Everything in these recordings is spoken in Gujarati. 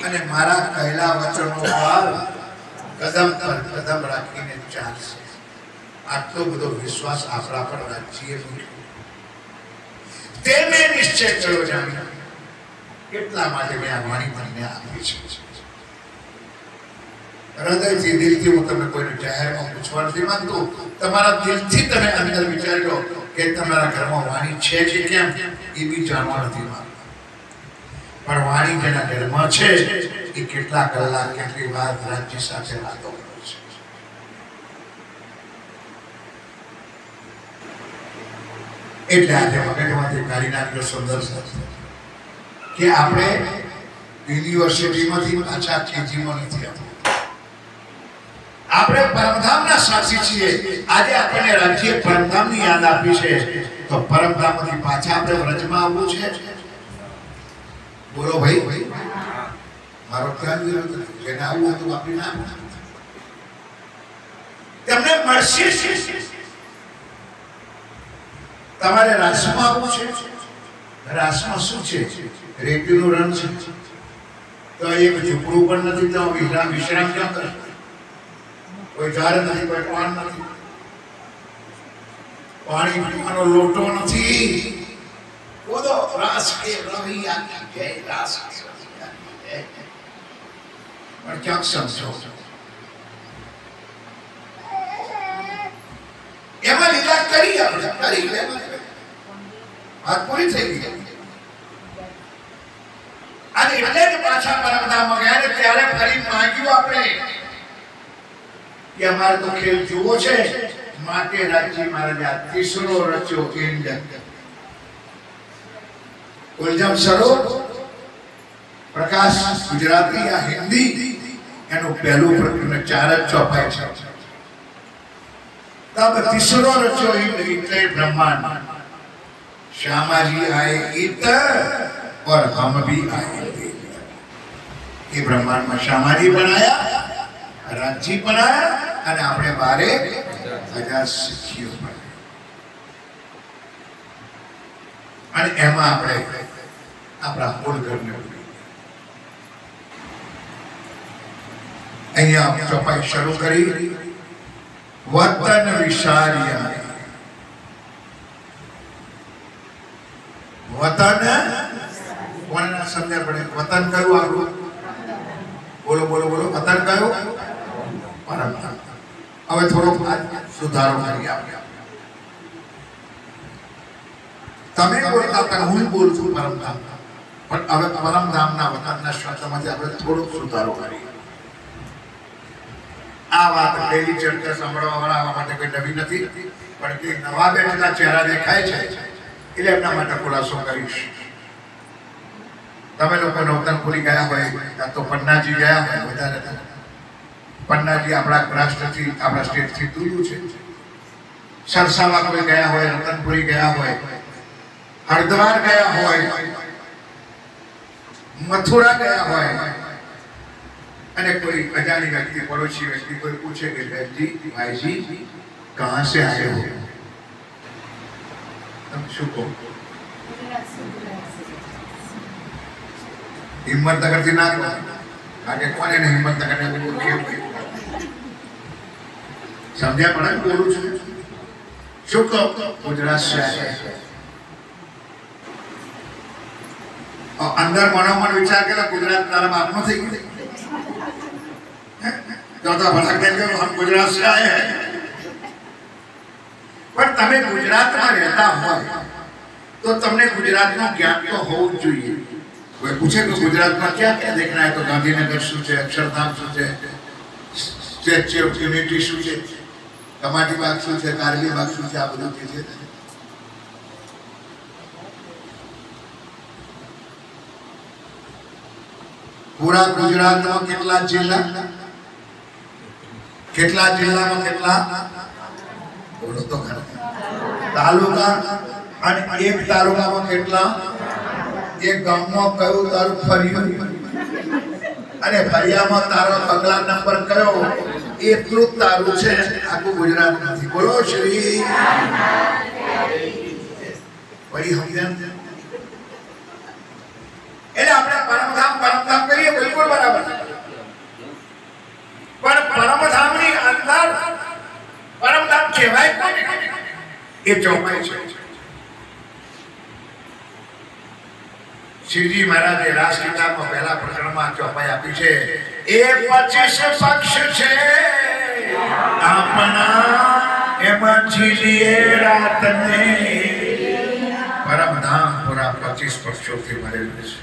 અને મારા કહેલા વચનો પર કદમ પર કદમ રાખીને ચાલશે. આટલો બધો વિશ્વાસ આપણા પર રાખીએ. તેને નિશ્ચય કર્યો જાણે એટલા માટે મેં આ વાણી તમને આપી છે. હૃદયથી દિલથી હું તમને કોઈને જાહેરમાં પૂછવા નથી માંગતો. તમારા દિલથી તમે અંદર વિચાર્યો કે તમારા ઘરમાં વાણી છે કે કેમ એ બી જાણવા નથી માંગતો. પણ વાણી જેના ઘરમાં છે એ કેટલા કલાક કેટલી વાર રાજ્ય સાથે વાતો કરે છે. એટલે આજે મગજમાંથી કાઢી નાખ્યો સુંદર કે આપણે યુનિવર્સિટીમાંથી પાછા કેજીમાં નથી આવતા. આપણે પરમધામના સાક્ષી છીએ. આજે આપણને રાજ્ય પરમધામની યાદ આપી છે તો પરમધામમાંથી પાછા આપણે વ્રજમાં આવવું છે. બોલો ભાઈ, મારો ખ્યાલ વિરોધ નથી. જેને આવવું હતું આપણી નામ તમને મળશે. તમારે રાસમાં આવવું છે. રાસમાં શું છે? રેતીનું રણ છે. તો એક ઝૂંપડું પણ નથી. તો વિશ્રામ ક્યાં કરે? કોઈ ઝાડ નથી, કોઈ પાન નથી, પાણી પીવાનો લોટો નથી. બોલો રાસ કે રવિ આખી જય, રાસ કે રવિ આખી જય. પણ ક્યાંક સમજો એમાં લીલા કરી આપણે કરી વાત પૂરી થઈ ગઈ. અને એટલે જ પાછા પરમધામમાં ગયા ને ત્યારે ફરી માંગ્યું આપણે કે અમારે તો ખેલ જોવો છે. માટે રાજજી મહારાજા ત્રીસરો રચ્યો કેન્ડ ઉલજમ સરોપ પ્રકાશ ગુજરાતી या हिंदी એનું પહેલું પ્રકરણ 4 જ ચોપાઈ છે. तब तीसरो रचो इतने ब्रह्मांड श्यामा जी आए इत और हम भी आए. ये ब्रह्मांड में श्यामा जी बनाया, राजी बनाया અને આપણે 12,000 શીખ્યો અને એમાં આપણે આપણા મૂળ ઘરને અહીંયા ચોપાઈ શરૂ કરી. વતન વિશારિયા વતન કોને સમજ્યા પડે? વતન કયું આપણું? બોલો બોલો બોલો. વતન કયું? પરમધામ. હવે થોડો સુધારો કરી આપ્યા. તમે બોલતા હતા, હું બોલું છું પરમધામ. પણ હવે પરમધામના વતનના શબ્દમાંથી આપણે થોડો સુધારો કરીએ. આ વાત પહેલી ચર્ચા સાંભળવા વાળા માટે કોઈ નવી નથી, પણ કે નવા બેઠેલા ચહેરા દેખાય છે એટલે એમના માટે ખુલાસો કરીશ. તમે લોકો નવતનપુરી ગયા હોય તો પન્નાજી ગયા હોય. વધારે પન્નાજી આપણા રાષ્ટ્રથી આપણા સ્ટેટથી દૂર છે. સરસાવા કોઈ ગયા હોય, રતનપુરી ગયા હોય, હરદ્વાર ગયા હોય, મથુરા ગયા હોય અને कोई अजानी व्यक्ति पड़ोसी व्यक्ति कोई पूछे कि बहन जी भाई जी कहाँ से आए हो, तब शू को हिम्मत करती ना आगे कोने ने हिम्मत करने को खेल समझा पड़ा बोलूं छू शू को गुजरात से आए. और अंदर मनोमन विचार के गुजरात तारा बापनो थी गई. दादा भला कहते हो हम गुजरात से आए हैं. पर तमे गुजरात में रहता हो तो तमने गुजरात में ज्ञान तो हो चाहिए. कोई पूछे कि गुजरात में क्या क्या देखना है तो गांधीनगर शू है, अक्षरधाम शू है, स्टेच्यू ऑफ यूनिटी शू है, कमाटी बाग शू है, कारगिल बाग शू है, आ બધું છે. पूरा गुजरात में કેટલા જિલ્લા, કેટલા જિલ્લામાં કેટલા બોલો તો ખરા તાલુકા અને એક તાલુકામાં કેટલા, એક ગામમાં કયું તારું ફર્યું અને ફરિયામાં તારો પગલા નંબર કયો એટલું તારું છે. આખું ગુજરાત નથી. બોલો શ્રી વળી સમજણ. એટલે આપણે પરમધામ કરીએ બિલકુલ એ ચોપાઈ છે. શ્રીજી મહારાજે રાસલીલામાં પહેલા પ્રકરણમાં ચોપાઈ આપી છે. એ 25 પક્ષ છે આપણા એમાં જીલીએ રાતને પરમધામ પૂરા 25 પક્ષોથી ભરેલું છે.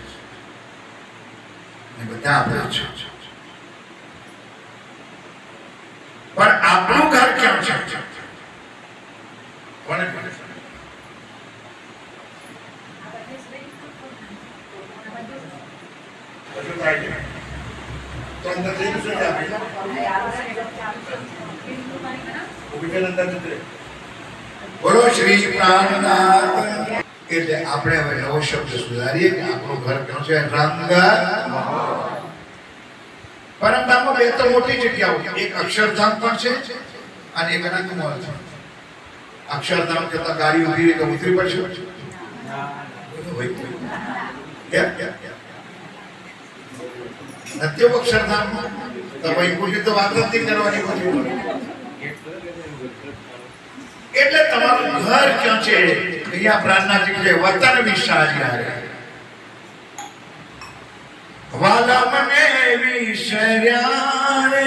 બધા આપણે છે. પણ આપણું ઘર ક્યાં છે? કોને બોલે? તો અંદર જઈને શું આપે? બોલો શ્રી પ્રાણનાથ. એટલે આપણે હવે નવો શબ્દ સુધારીએ કે આપણું ઘર ક્યાં છે? રંગ. પરમધામમાં બે તો મોટી જગ્યાઓ, એક અક્ષરધામ પણ છે અને એક રંગમહોલ છે. અક્ષરધામ જતા ગાડી ઉભી રહી તો ઉતરી પડશે. નત્ય અક્ષરધામ તો વૈકુંઠી તો વાત નથી કરવાની પછી. એટલે તમારું ઘર ક્યાં છે? અહીંયા પ્રાર્થનાજી છે વતન વિસાર્યા વાલા મને વિસર્યા રે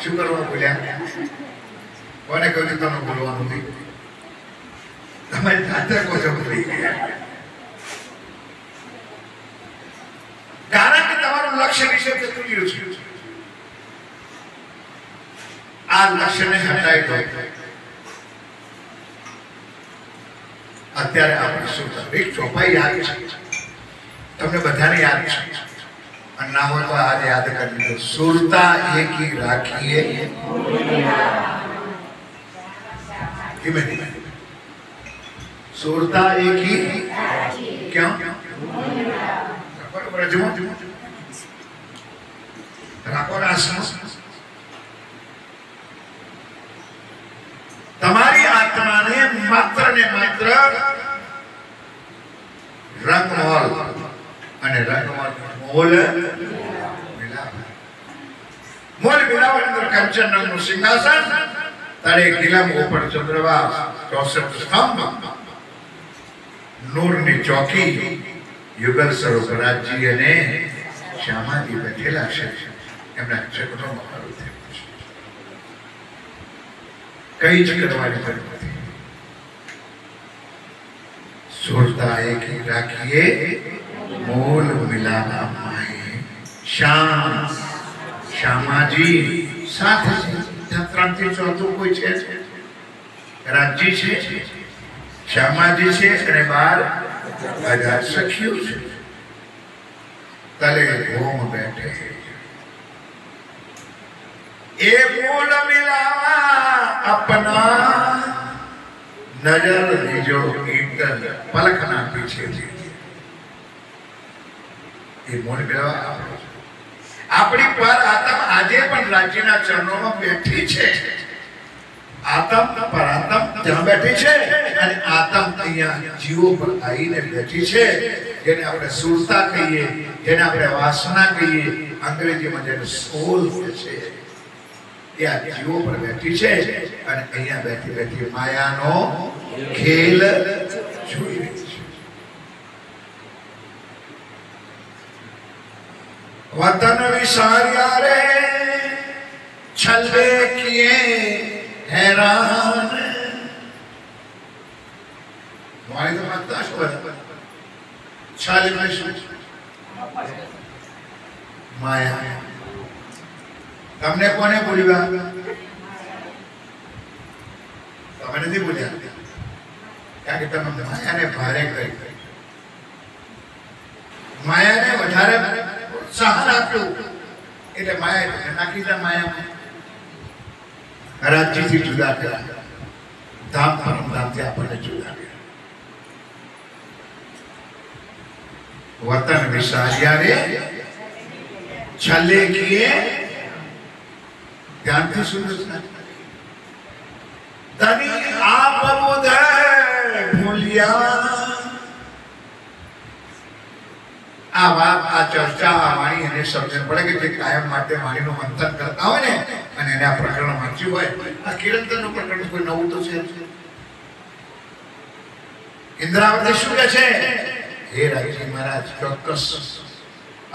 શું કરવા બોલ્યા? કોને કહ્યું તમે બોલવાનું નહીં? તમે જાતે કહો છો ભૂલી ગયા. કારણ કે તમારું લક્ષ્ય વિશે જતું રહ્યું છે. આ લક્ષ્યને હટાવી દો. અત્યારે આપણે શું એક ચોપાઈ યાદ છે, તમને બધાને યાદ છે અને ના હોય તો આજે યાદ કરી દો. સુરતા એકી રાખીએ ધીમે ધીમે. સુરતા એકી ક્યાં? રાખો રાસમાં. તમારી આત્માને માત્ર ને માત્ર રંગમોલ અને રંગમોલ મોલ મોલ મિલાવટ અંદર કંચન રંગનું સિંહાસન, તળે ગિલમ ઉપર ચંદ્રવાસ, 64 સ્તંભ, નૂરની ચોકી, યુગલ સ્વરૂપ રાજજી અને શ્યામાજી બેઠેલા છે. એમના ચક્રનો મહારું થયું છે. કઈ જ કરવાની જરૂર નથી. સુરતા એકી રાખીએ મોલ મિલાવા માએ. શ્યામ શ્યામાજી સાથે છે. 3 થી 4 કોઈ છે? રાજજી છે, શ્યામાજી છે અને 12,000 સખીઓ છે. તલે ઘોમ બેઠે એ મોલ મિલાવા अपना नजर दीजो कीर्तन पलकना पीछे ये मोल मिलावा अपनी पर आत्म આજે પણ રાજ્યના ચરણોમાં બેઠી છે. આત્મ પર આત્મ ત્યાં બેઠી છે અને આત્મ અહીંયા જીવો પર આવીને બેઠી છે. જેને આપણે સુરતા કહીએ, જેને આપણે વાસના કહીએ, અંગ્રેજીમાં જેને સોલ કહે છે. એ આ જીવો પર બેઠી છે અને અહીંયા બેઠી બેઠી માયાનો ખેલ જોઈ રહી છે. वतन विसारिया रे छल्ले किए हैरान हमारी तो माता छल में माया તમને કોને બોલ્યા? તમે નથી બોલ્યા કારણ કે તમે માયાને ભારે કરી, માયાને વધારે સહાર આપ્યું એટલે માયા નાખી દે. માયા રાજ્યથી જુદા કર્યા, ધામ પરમધામથી આપણને જુદા કર્યા. વતન વિસાર્યા રે છલ્લે કિએ ધ્યાનથી સુનો. તની આપ બોધે ભૂલ્યા. આ વાત, આ ચર્ચા, આ વાણી એને સમજણ પડે કે જે કાયમ માટે વાણીનું મંથન કરતા હોય ને અને એને આ પ્રકરણ વાંચ્યું હોય, આ કિરણતરનું પ્રકરણ કોઈ નવું તો છે. ઇન્દ્રાવતી શું કહે છે? હે રાજી મહારાજ, ચોક્કસ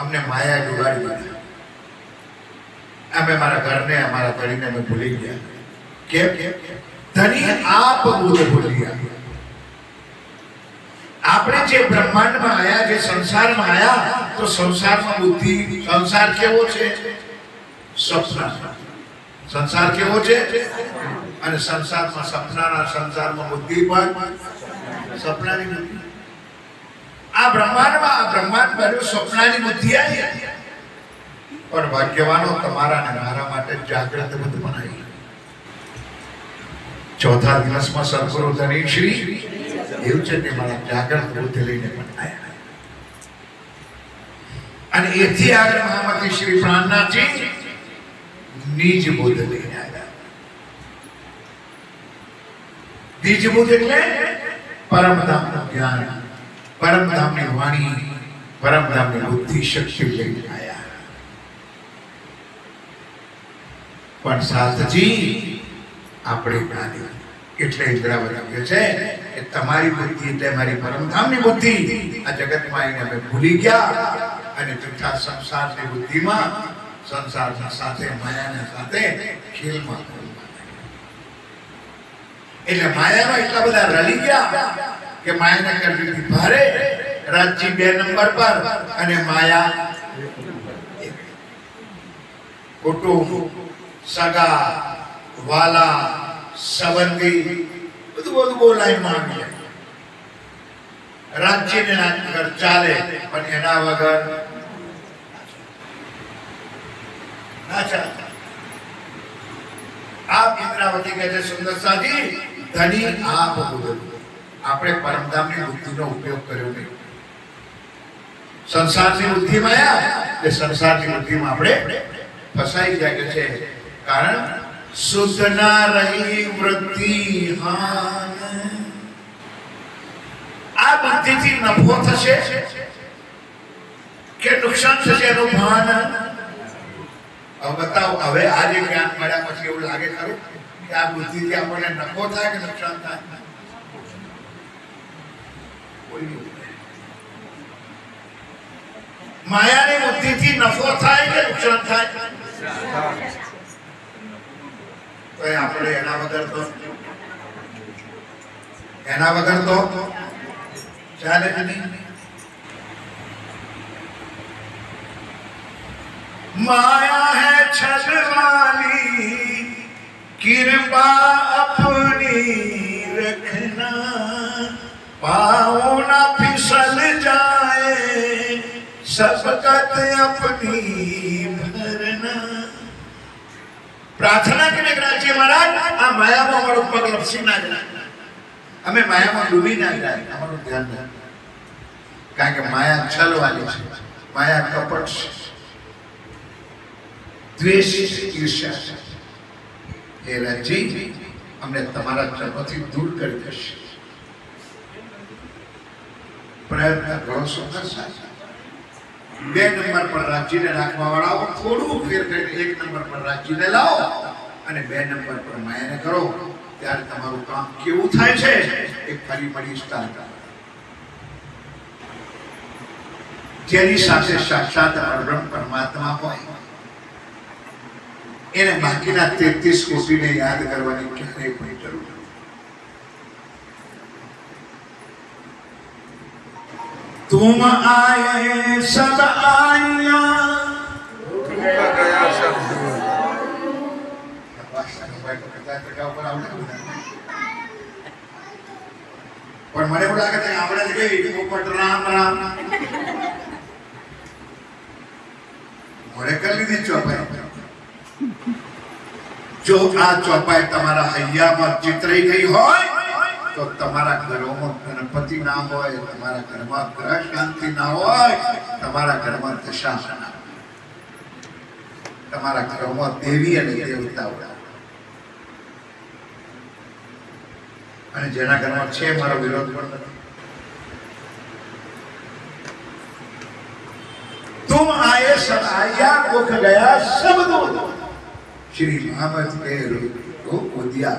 અમને માયા ડુબાડી દીધી. અમે મારા ઘરને, અમારા ધણીને અમે ભૂલી ગયા. કેમ? ધણી આપ બુદ્ધ ભૂલી ગયા. આપણે જે બ્રહ્માંડમાં આયા, જે સંસારમાં આયા, તો સંસારમાં બુદ્ધિ, સંસાર કેવો છે? સપના. સંસાર કેવો છે? અને સંસારમાં સપનાના, સંસારમાં બુદ્ધિ પણ સપનાની બુદ્ધિ. આ બ્રહ્માંડમાં, આ બ્રહ્માંડ બન્યું સપનાની બુદ્ધિ આવી. પણ ભાગ્યવાનો તમારા અને મારા માટે જાગ્રત બુદ્ધ બનાવી. ચોથા દિવસમાં સદગુરુ ધની શ્રી એવું છે કે મારા જાગ્રત બુદ્ધ લઈને પણ આવ્યા. અને એથી આગળ મહામતી શ્રી પ્રાણનાથજી નિજ બુદ્ધ લઈને આવ્યા. નિજ બુદ્ધ એટલે પરમધામનું જ્ઞાન, પરમધામની વાણી, પરમધામની બુદ્ધિ શક્તિ લઈને આવ્યા. પણ સાથજી આપણે જ્ઞાની એટલે ઇન્દ્રાવતી કહે છે કે તમારી બુદ્ધિ એટલે મારી પરમધામની બુદ્ધિ આ જગતમાં એને અમે ભૂલી ગયા અને જૂઠા સંસારની બુદ્ધિમાં, સંસારના સાથે, માયાના સાથે ખેલમાં. એટલે માયામાં એટલા બધા રલી ગયા કે માયાને કરી દીધી ભારે. રાજજી 2 નંબર પર અને માયા કુટુંબ, સગા, વાલા, સંબંધી બધું બોલાઈમાં આવી જાય. રાજ્યને વગર ચાલે પણ એના વગર ના ચાલે. આપ ઇન્દ્રાવતી કહે છે સુંદરસાજી, ધની આપ બુદ્ધ. આપણે પરમધામની બુદ્ધિનો ઉપયોગ કર્યો નહીં. સંસારની બુદ્ધિમાં આવ્યા એટલે સંસારની બુદ્ધિમાં આપણે ફસાઈ જાય છે. કારણ શુદ્ધ ના રહી વૃત્તિ હાન. આ બુદ્ધિથી નફો થશે કે નુકસાન થશે એનું ભાન. હવે બતાવો, હવે આ જે જ્ઞાન મળ્યા પછી એવું લાગે ખરું કે આ બુદ્ધિથી આપણને નફો થાય કે નુકસાન થાય? માયાની બુદ્ધિથી નફો થાય કે નુકસાન થાય? તો આપણે એના વગર તો ચાલે જ નહીં. माया है छलवाली कृपा अपनी रखना पाँव ना फिसल जाए सबकत अपनी भरना. प्रार्थना करने राज्य महाराज आ माया में हमारो पग लपसी ना जाए, हमें माया में डूबी ना जाए. हमारो ध्यान रखना કારણ કે માયા છલ વાળી છે, માયા કપટ છે, દ્વેષ ઈર્ષ્યા છે. એ રાજી અમને તમારા ચરણોથી દૂર કરી દેશે. પ્રયત્ન કરો સુંદર સાહેબ. 2 નંબર પર રાજ્યને રાખવા વાળાઓ થોડું ફેર કરીને 1 નંબર પર રાજ્યને લાવો અને 2 નંબર પર માયાને કરો. ત્યારે તમારું કામ કેવું થાય છે એ ફરી મળી સ્ટાર્ટ. જેની સાથે સાક્ષાત પરબ્રહ્મ પરમાત્મા હોય એને બાકીના 33 કોટીને યાદ કરવાની ક્યારેય કોઈ જરૂર નથી. तुम आए सब आया પણ મને એવું લાગે છે આપણે જ ગઈ પોપટ રામ રામ મોડે કરી લીધી ચોપાઈ. જો આ ચોપાઈ તમારા હૈયામાં ચિતરાઈ ગઈ હોય તો તમારા ઘરોમાં ગણપતિ ના હોય, તમારા ઘરમાં ગ્રહ શાંતિ ના હોય, તમારા ઘરમાં દશા ના હોય, તમારા ઘરોમાં દેવી અને દેવતાઓ અને જેના ઘરમાં છે મારો વિરોધ પણ નથી. तुम आए सब आया, दुख गया सब दूर। श्री मोहम्मद के रूप उदिया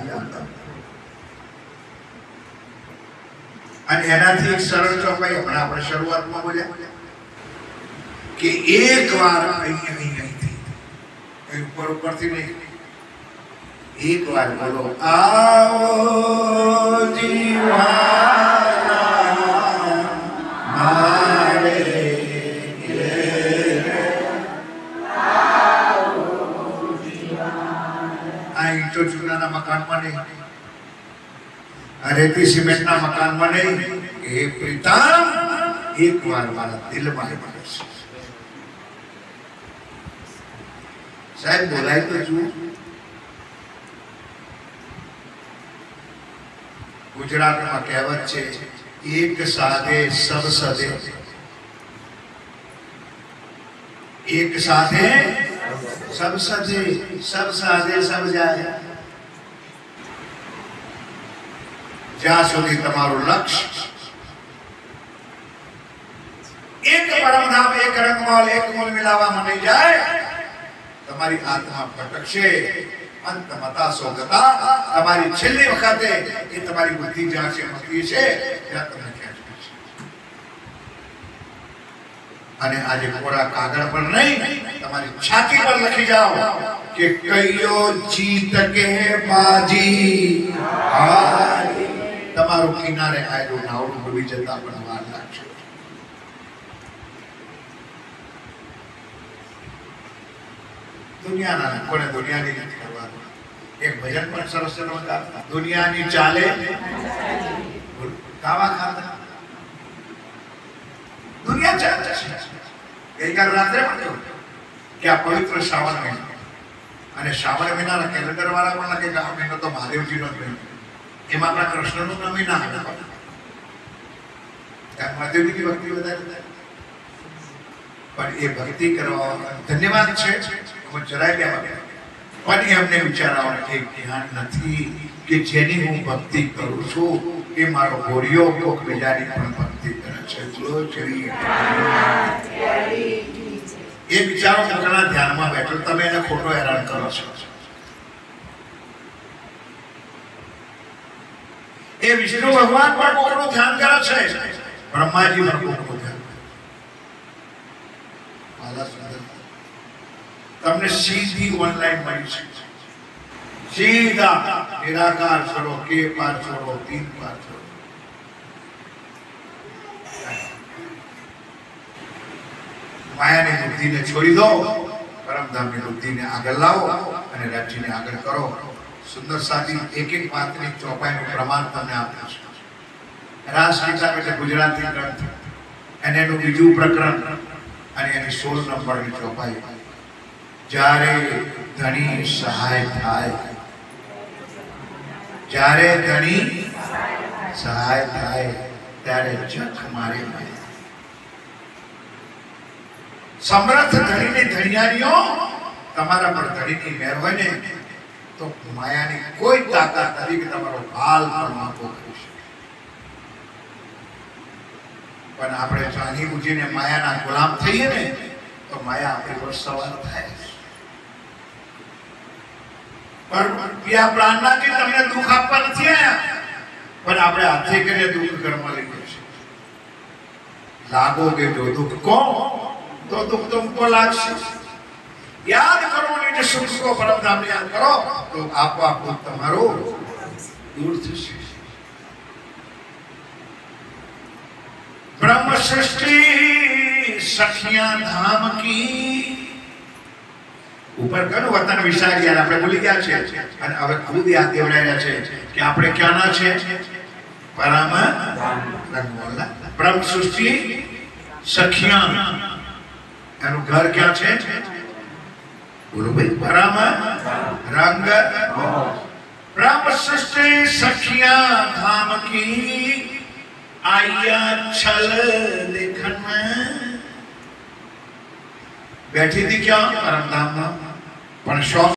અને એનાથી એક સરળ ચોપાઈ હમણાં આપણે શરૂઆતમાં બોલ્યા કે એક વાર અહીંથી ઉપરથી નહીં, એક વાર બોલો આવો જીવાના મારે આ ઈંટો ચૂનાના મકાનમાં નહીં, રેતી સિમેન્ટના મકાનમાં નહીં, એ પ્રીતમ એક વાર મારા દિલમાં પડે. સાહેબ બોલાય તો જુઓ. ગુજરાતમાં કહેવત છે એક સાધે સબ સદે, એક સાધે સબ સદે, સબ સાધે સબ જાય. જ્યાં સુધી તમારું લક્ષ્ય એક પરમધામ, એક રંગમોલ, એક મૂળ મિલાવવામાં નહીં જાય, તમારી આત્મા ભટકશે. અંત મતાસો ગતા, તમારી છેલ્લી વખતે એ તમારી બુદ્ધિ જ્યાં છે મતી છે ત્યાં તમને ખેંચશે. અને આજે કોરા કાગળ પર નહીં, તમારી છાતી પર લખી જાઓ કે કયો જીત કે બાજી હારી. તમારું કિનારે આવેલું નાવડું ડૂબી જતા પણ વાર લાગશે. દુનિયાના કોને દુનિયાની નથી કરવાનું. એક ભજન પણ સરસ સરસ ગાતા, દુનિયાની ચાલે કાવા ખાતા, દુનિયા ચાલે છે. ગઈકાલ રાત્રે પણ કહ્યું કે આ પવિત્ર શ્રાવણ મહિનો, અને શ્રાવણ મહિનાના કેલેન્ડર વાળા પણ લાગે કે આ મહિનો તો મહાદેવજીનો જ મહિનો, એમાં આપણા કૃષ્ણનું નામ ના આવે. મહાદેવજીની ભક્તિ વધારે થાય, પણ એ ભક્તિ કરવા ધન્યવાદ છે. જરાય કહેવા પણ એમને વિચારવાનો એક ધ્યાન નથી કે જેની હું ભક્તિ કરું છું એ મારો ગોળીઓ કોક બીજાની પણ ભક્તિ કરે છે. એ વિચારો પોતાના ધ્યાનમાં બેઠો, તમે એને ખોટો હેરાન કરો છો. એ વિષ્ણુ ભગવાન પણ કોકનું ધ્યાન કરે છે, બ્રહ્માજી પણ કોકનું ધ્યાન. તમને સીધી ઓનલાઈન મળી છે. સીધા નિરાકાર છોડો, કે પાર છોડો, તીન પાર છોડો. માયાની બુદ્ધિને છોડી દો, પરમધામની બુદ્ધિને આગળ લાવો અને રાજ્યને આગળ કરો. સુંદર સાદી એક એક વાતની ચોપાઈનું પ્રમાણ તમને આપ્યું છે. રાસગીતા એટલે ગુજરાતી ગ્રંથ, અને એનું બીજું પ્રકરણ અને એની 16 નંબરની ચોપાઈ. જ્યારે ધણી સહાય થાય, જ્યારે ધણી સહાય થાય ત્યારે જખ મારે મળે. સમર્થ ધણીની ધણિયારીઓ તમારા પર ધણીની મહેર હોય ને તો માયાની કોઈ તાકાત નથી કે તમારો હાલ પણ વાંકો કરી શકે. પણ આપણે જાણી બુજીને માયાના ગુલામ થઈએ ને તો માયા આપણી પર સવાર થાય. પણ પ્રાણનાથી તમને દુઃખ આપવા નથી આવ્યા, પણ આપણે હાથે કરીને દુઃખ ઘરમાં લઈ ગયું છે. લાગોગે જો દુઃખ કો તો દુઃખ તુમકો લાગશે. યાદ કરો ને સુખ કો પરમધામ યાદ કરો તો આપોઆપ દુઃખ તમારું દૂર થશે. બ્રહ્મ સૃષ્ટિ સખિયા ધામ કી ઉપર ઘણું વતન વિચાર યાર આપણે ભૂલી ગયા છે, અને હવે ખુદ યાદ દેવડાયા છે કે આપણે ક્યાંના છે. પરમ રંગમોલા બ્રહ્મ સૃષ્ટિ સખિયા, એનું ઘર ક્યાં છે? બોલો ભાઈ. પરમ રંગ બ્રહ્મ સૃષ્ટિ સખિયા ધામ કી આયા છલ લેખન બેઠી હતી ક્યાં? પરમધામમાં. પણ શોખ